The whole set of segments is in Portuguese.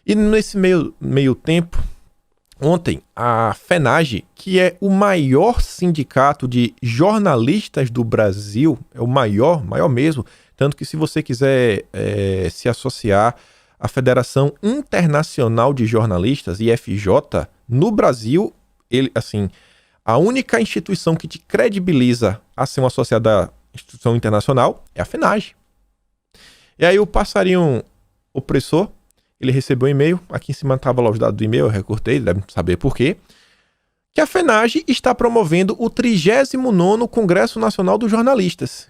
E nesse meio tempo, ontem, a FENAGE, que é o maior sindicato de jornalistas do Brasil, é o maior mesmo, tanto que se você quiser se associar à Federação Internacional de Jornalistas, IFJ, no Brasil, a única instituição que te credibiliza a ser um associado à instituição internacional é a FENAGE. E aí o passarinho opressor, ele recebeu um e-mail, aqui em cima estava lá os dados do e-mail, eu recortei, deve saber por quê, que a FENAGE está promovendo o 39º Congresso Nacional dos Jornalistas.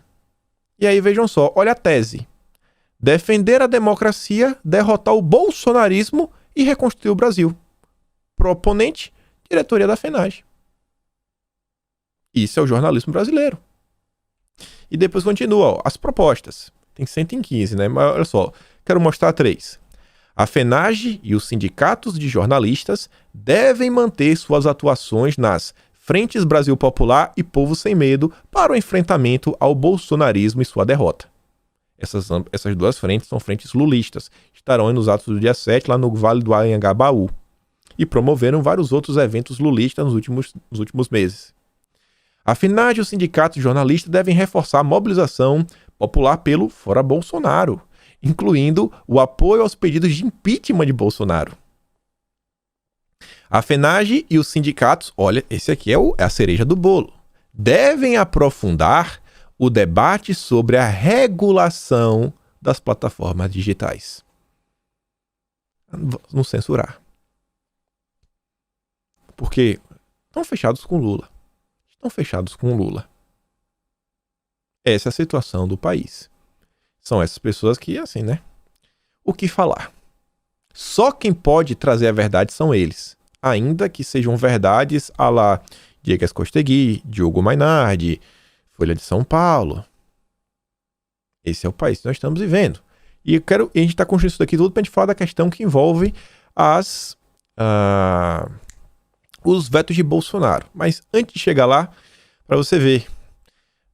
E aí vejam só, olha a tese. Defender a democracia, derrotar o bolsonarismo e reconstruir o Brasil. Proponente, diretoria da FENAGE. Isso é o jornalismo brasileiro. E depois continua, ó, as propostas. Tem 115, né? Mas olha só, quero mostrar 3. A FENAGE e os sindicatos de jornalistas devem manter suas atuações nas Frentes Brasil Popular e Povo Sem Medo para o enfrentamento ao bolsonarismo e sua derrota. Essas duas frentes são frentes lulistas. Estarão nos atos do dia 7, lá no Vale do Anhangabaú. E promoveram vários outros eventos lulistas nos últimos meses. A FENAGE e os sindicatos de jornalistas devem reforçar a mobilização popular pelo Fora Bolsonaro, incluindo o apoio aos pedidos de impeachment de Bolsonaro. A FENAGE e os sindicatos, olha, esse aqui é a cereja do bolo, devem aprofundar o debate sobre a regulação das plataformas digitais. Vamos censurar. Porque estão fechados com Lula. Essa é a situação do país. São essas pessoas que, assim, né? O que falar? Só quem pode trazer a verdade são eles. Ainda que sejam verdades à la Diegues Costegui, Diogo Mainardi, Folha de São Paulo. Esse é o país que nós estamos vivendo. E a gente está construindo isso daqui tudo para a gente falar da questão que envolve os vetos de Bolsonaro. Mas antes de chegar lá, para você ver,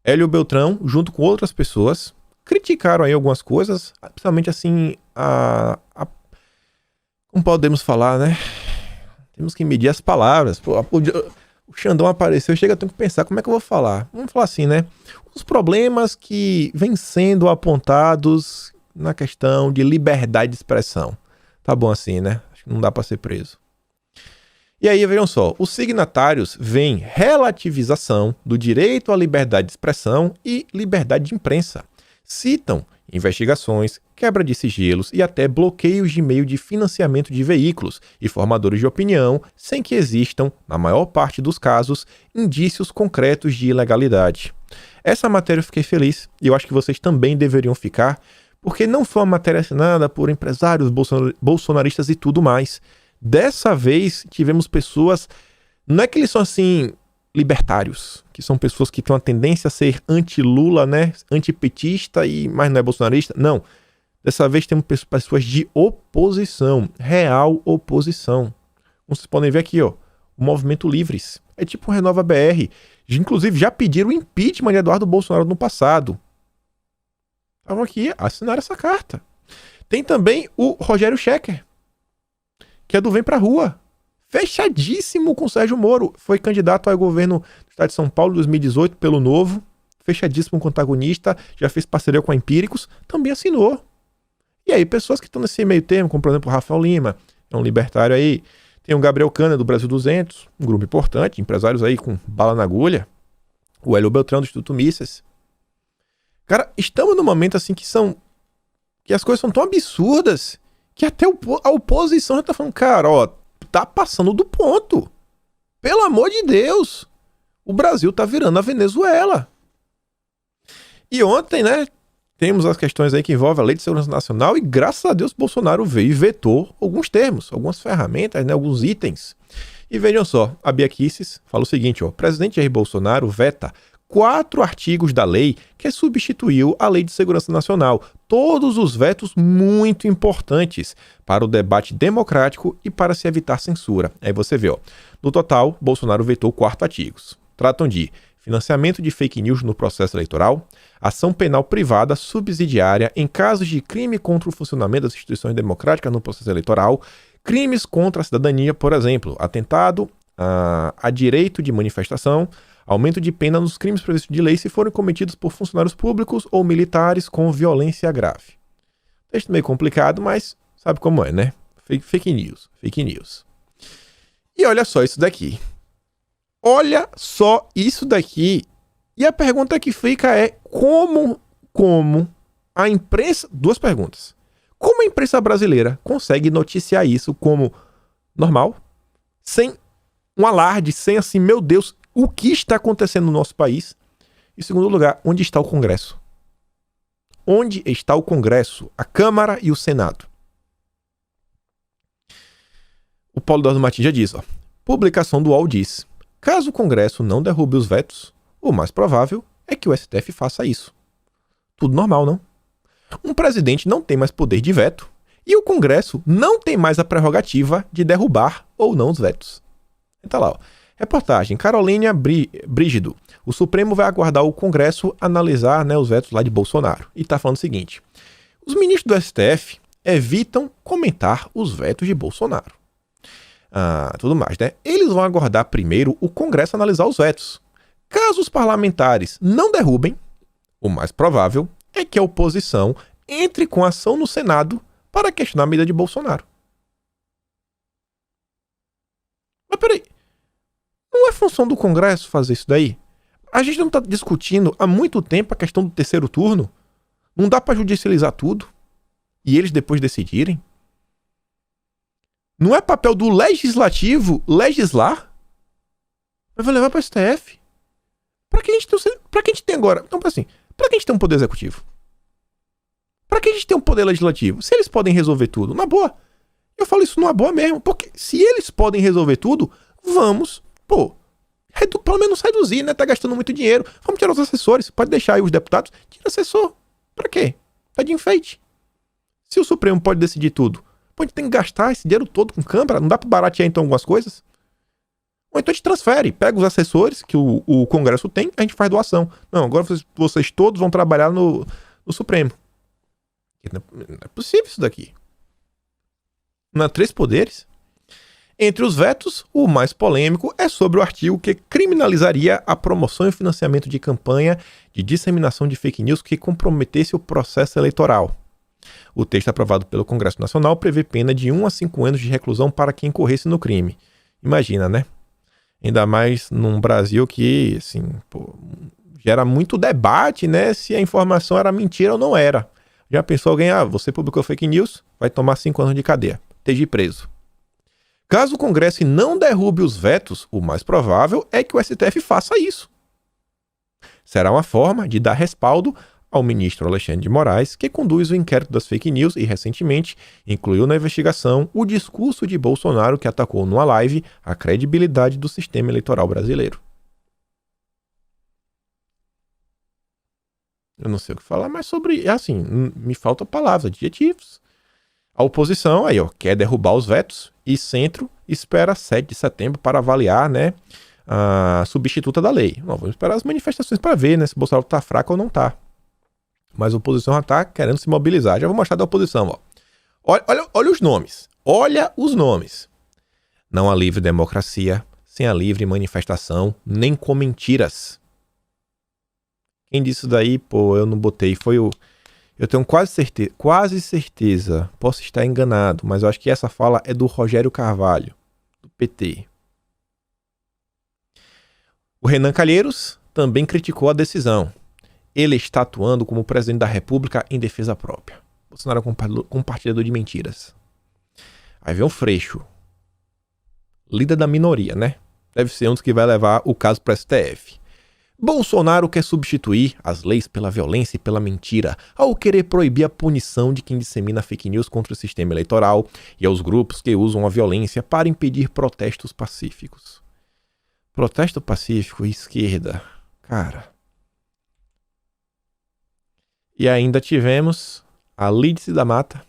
Hélio Beltrão, junto com outras pessoas, criticaram aí algumas coisas, principalmente assim, como podemos falar, né? Temos que medir as palavras. Pô, o Xandão apareceu, chega, eu tenho que pensar, como é que eu vou falar? Vamos falar assim, né? Os problemas que vêm sendo apontados na questão de liberdade de expressão. Tá bom assim, né? Acho que não dá para ser preso. E aí, vejam só, os signatários veem relativização do direito à liberdade de expressão e liberdade de imprensa. Citam investigações, quebra de sigilos e até bloqueios de meio de financiamento de veículos e formadores de opinião, sem que existam, na maior parte dos casos, indícios concretos de ilegalidade. Essa matéria eu fiquei feliz e eu acho que vocês também deveriam ficar, porque não foi uma matéria assinada por empresários bolsonaristas e tudo mais. Dessa vez tivemos pessoas, não é que eles são assim libertários, que são pessoas que têm uma tendência a ser anti-Lula, né, antipetista, mas não é bolsonarista, não. Dessa vez temos pessoas de oposição, real oposição. Como vocês podem ver aqui, ó, o Movimento Livres. É tipo um Renova BR. Inclusive já pediram o impeachment de Eduardo Bolsonaro no passado. Estavam aqui, assinaram essa carta. Tem também o Rogério Schecker, que é do Vem Pra Rua. Fechadíssimo com Sérgio Moro. Foi candidato ao governo do estado de São Paulo em 2018 pelo Novo. Fechadíssimo com o antagonista. Já fez parceria com a Empíricos. Também assinou. E aí, pessoas que estão nesse meio termo, como por exemplo o Rafael Lima, é um libertário aí. Tem o Gabriel Cana, do Brasil 200, um grupo importante, empresários aí com bala na agulha. O Hélio Beltrão, do Instituto Mises. Cara, estamos num momento assim que as coisas são tão absurdas que até a oposição já tá falando, cara, ó, tá passando do ponto. Pelo amor de Deus. O Brasil tá virando a Venezuela. E ontem, né, temos as questões aí que envolvem a Lei de Segurança Nacional e graças a Deus Bolsonaro veio e vetou alguns termos, algumas ferramentas, né, alguns itens. E vejam só, a Bia Kicis fala o seguinte, ó, o presidente Jair Bolsonaro veta 4 artigos da lei que substituiu a Lei de Segurança Nacional. Todos os vetos muito importantes para o debate democrático e para se evitar censura. Aí você vê, ó, no total, Bolsonaro vetou 4 artigos. Tratam de financiamento de fake news no processo eleitoral, ação penal privada subsidiária em casos de crime contra o funcionamento das instituições democráticas no processo eleitoral, crimes contra a cidadania, por exemplo, atentado a direito de manifestação, aumento de pena nos crimes previstos de lei se forem cometidos por funcionários públicos ou militares com violência grave. Texto meio complicado, mas sabe como é, né? Fake news. E olha só isso daqui. Olha só isso daqui. E a pergunta que fica é como a imprensa... Duas perguntas. Como a imprensa brasileira consegue noticiar isso como normal? Sem um alarde, sem assim, meu Deus, o que está acontecendo no nosso país? Em segundo lugar, onde está o Congresso? Onde está o Congresso, a Câmara e o Senado? O Paulo Eduardo Martins já diz, publicação do UOL diz, caso o Congresso não derrube os vetos, o mais provável é que o STF faça isso. Tudo normal, não? Um presidente não tem mais poder de veto e o Congresso não tem mais a prerrogativa de derrubar ou não os vetos. Tá lá, reportagem, Carolina Brígido. O Supremo vai aguardar o Congresso analisar, né, os vetos lá de Bolsonaro. E tá falando o seguinte, os ministros do STF evitam comentar os vetos de Bolsonaro. Tudo mais, né? Eles vão aguardar primeiro o Congresso analisar os vetos. Caso os parlamentares não derrubem, o mais provável é que a oposição entre com ação no Senado para questionar a medida de Bolsonaro. Mas peraí, não é função do Congresso fazer isso daí? A gente não está discutindo há muito tempo a questão do terceiro turno? Não dá para judicializar tudo? E eles depois decidirem? Não é papel do legislativo legislar? Mas vai levar para o STF? Para que a gente tem agora? Então, assim, para que a gente tem um poder executivo? Para que a gente tem um poder legislativo? Se eles podem resolver tudo, na boa. Eu falo isso numa boa mesmo, porque se eles podem resolver tudo, vamos, pelo menos reduzir, né? Tá gastando muito dinheiro. Vamos tirar os assessores. Pode deixar aí os deputados. Tira assessor. Pra quê? Tá de enfeite. Se o Supremo pode decidir tudo, pode ter que gastar esse dinheiro todo com Câmara. Não dá pra baratear então algumas coisas? Ou então a gente transfere. Pega os assessores que o Congresso tem, a gente faz doação. Não, agora vocês todos vão trabalhar no Supremo. Não é possível isso daqui. Não há 3 poderes? Entre os vetos, o mais polêmico é sobre o artigo que criminalizaria a promoção e financiamento de campanha de disseminação de fake news que comprometesse o processo eleitoral. O texto aprovado pelo Congresso Nacional prevê pena de 1 a 5 anos de reclusão para quem incorresse no crime. Imagina, né? Ainda mais num Brasil que, assim, gera muito debate, né? Se a informação era mentira ou não era. Já pensou alguém, você publicou fake news, vai tomar 5 anos de cadeia. Esteja preso. Caso o Congresso não derrube os vetos, o mais provável é que o STF faça isso. Será uma forma de dar respaldo ao ministro Alexandre de Moraes, que conduz o inquérito das fake news e, recentemente, incluiu na investigação o discurso de Bolsonaro que atacou numa live a credibilidade do sistema eleitoral brasileiro. Eu não sei o que falar, mas sobre... assim, me faltam palavras, adjetivos. A oposição, aí, quer derrubar os vetos e centro espera 7 de setembro para avaliar, né, a substituta da lei. Vamos esperar as manifestações para ver, né, se Bolsonaro tá fraco ou não tá. Mas a oposição já tá querendo se mobilizar. Já vou mostrar da oposição, Olha os nomes. Olha os nomes. Não há livre democracia sem a livre manifestação, nem com mentiras. Quem disse isso daí, eu não botei, foi o... Eu tenho quase certeza, posso estar enganado, mas eu acho que essa fala é do Rogério Carvalho, do PT. O Renan Calheiros também criticou a decisão. Ele está atuando como presidente da República em defesa própria. Bolsonaro é compartilhador de mentiras. Aí vem o Freixo. Líder da minoria, né? Deve ser um dos que vai levar o caso para o STF. Bolsonaro quer substituir as leis pela violência e pela mentira, ao querer proibir a punição de quem dissemina fake news contra o sistema eleitoral e aos grupos que usam a violência para impedir protestos pacíficos. Protesto pacífico e esquerda. Cara. E ainda tivemos a Lídice da Mata,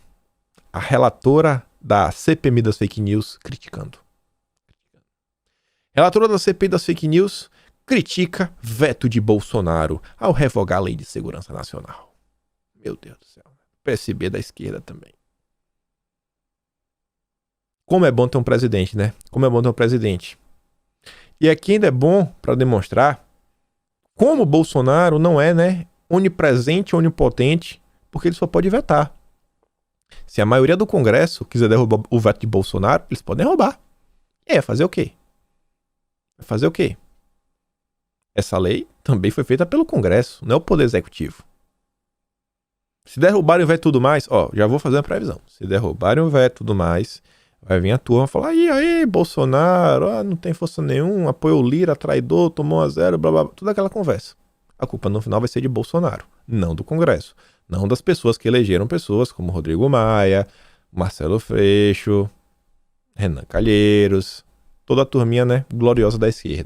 a relatora da CPMI das fake news, criticando. Relatora da CPI das fake news critica veto de Bolsonaro ao revogar a Lei de Segurança Nacional. Meu Deus do céu. PSB da esquerda também. Como é bom ter um presidente, né? Como é bom ter um presidente. E aqui ainda é bom para demonstrar como Bolsonaro não é, né, onipresente, onipotente, porque ele só pode vetar. Se a maioria do Congresso quiser derrubar o veto de Bolsonaro, eles podem roubar. E aí, fazer o quê? Vai fazer o quê? Essa lei também foi feita pelo Congresso, não é o Poder Executivo. Se derrubarem o veto e tudo mais, ó, já vou fazer uma previsão. Se derrubarem o veto e tudo mais, vai vir a turma falar, aí, Bolsonaro, não tem força nenhuma, apoiou o Lira, traidor, tomou 1-0, blá, blá, blá, toda aquela conversa. A culpa no final vai ser de Bolsonaro, não do Congresso. Não das pessoas que elegeram pessoas como Rodrigo Maia, Marcelo Freixo, Renan Calheiros, toda a turminha, né, gloriosa da esquerda.